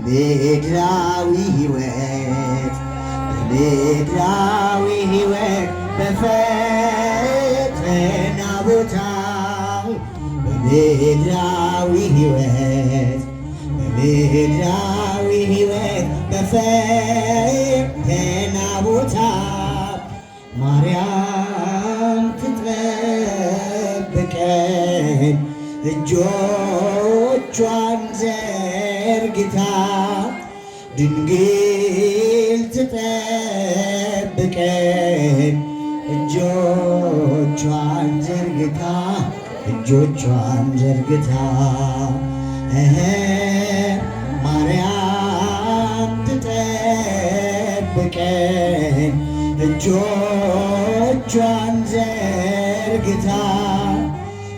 በምድራዊ ሕይወት በፈተና ቦታ በምድራዊ ሕይወት በፈተና ቦታ ማርያም ትጠብቀን እጆቿን ዘርግታ ድንግል ትጠብቀን እጆቿን ዘርግታ ማርያም ትጠብቀን እጆቿን ዘርግታ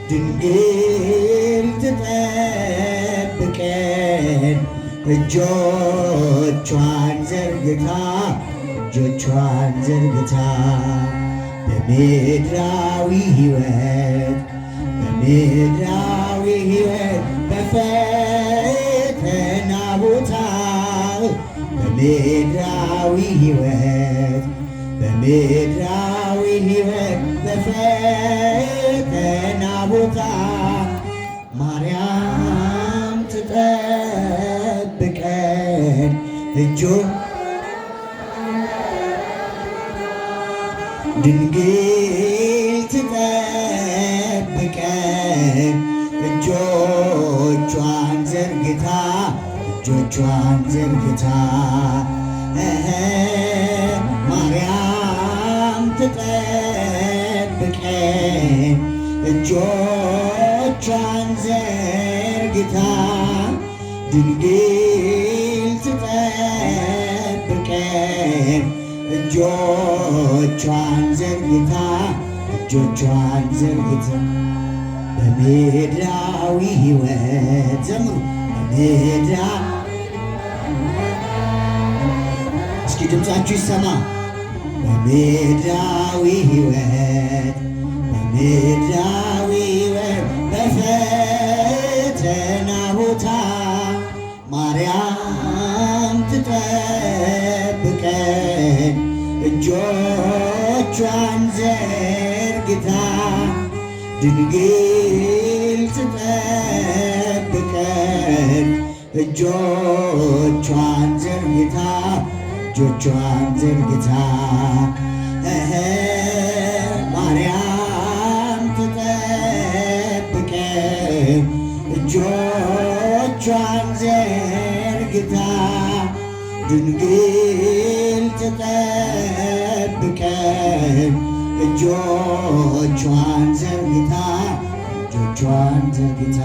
ድንግል ትጠብቀን እጆቿን ዘርግታ በምድራዊ ሕይወት በፈተና ቦታ በምድራዊ ሕይወት በፈተና ቦታ ማርያም ትጠብቀን ድንግል ትጠብቀን እጆቿን ዘርግታ ማርያም ትጠብቀን እጆቿን ዘርግታ ድንግል ትጠብቀን እጆቿን ዘርግታ በምድራዊ ሕይወት ዘምሩ እስኪ ድምፃችሁ ይሰማ። በምድራዊ ሕይወት በፈተና ቦታ ማርያም ትጠብቀን እጆቿን ዘርግታ ድንግል ትጠብቀን እጆቿን ዘርግታ ማርያም ትጠብቀን እጆቿን ዘርግታ ድንግል ትጠብቀን እጆቿን ዘርግታ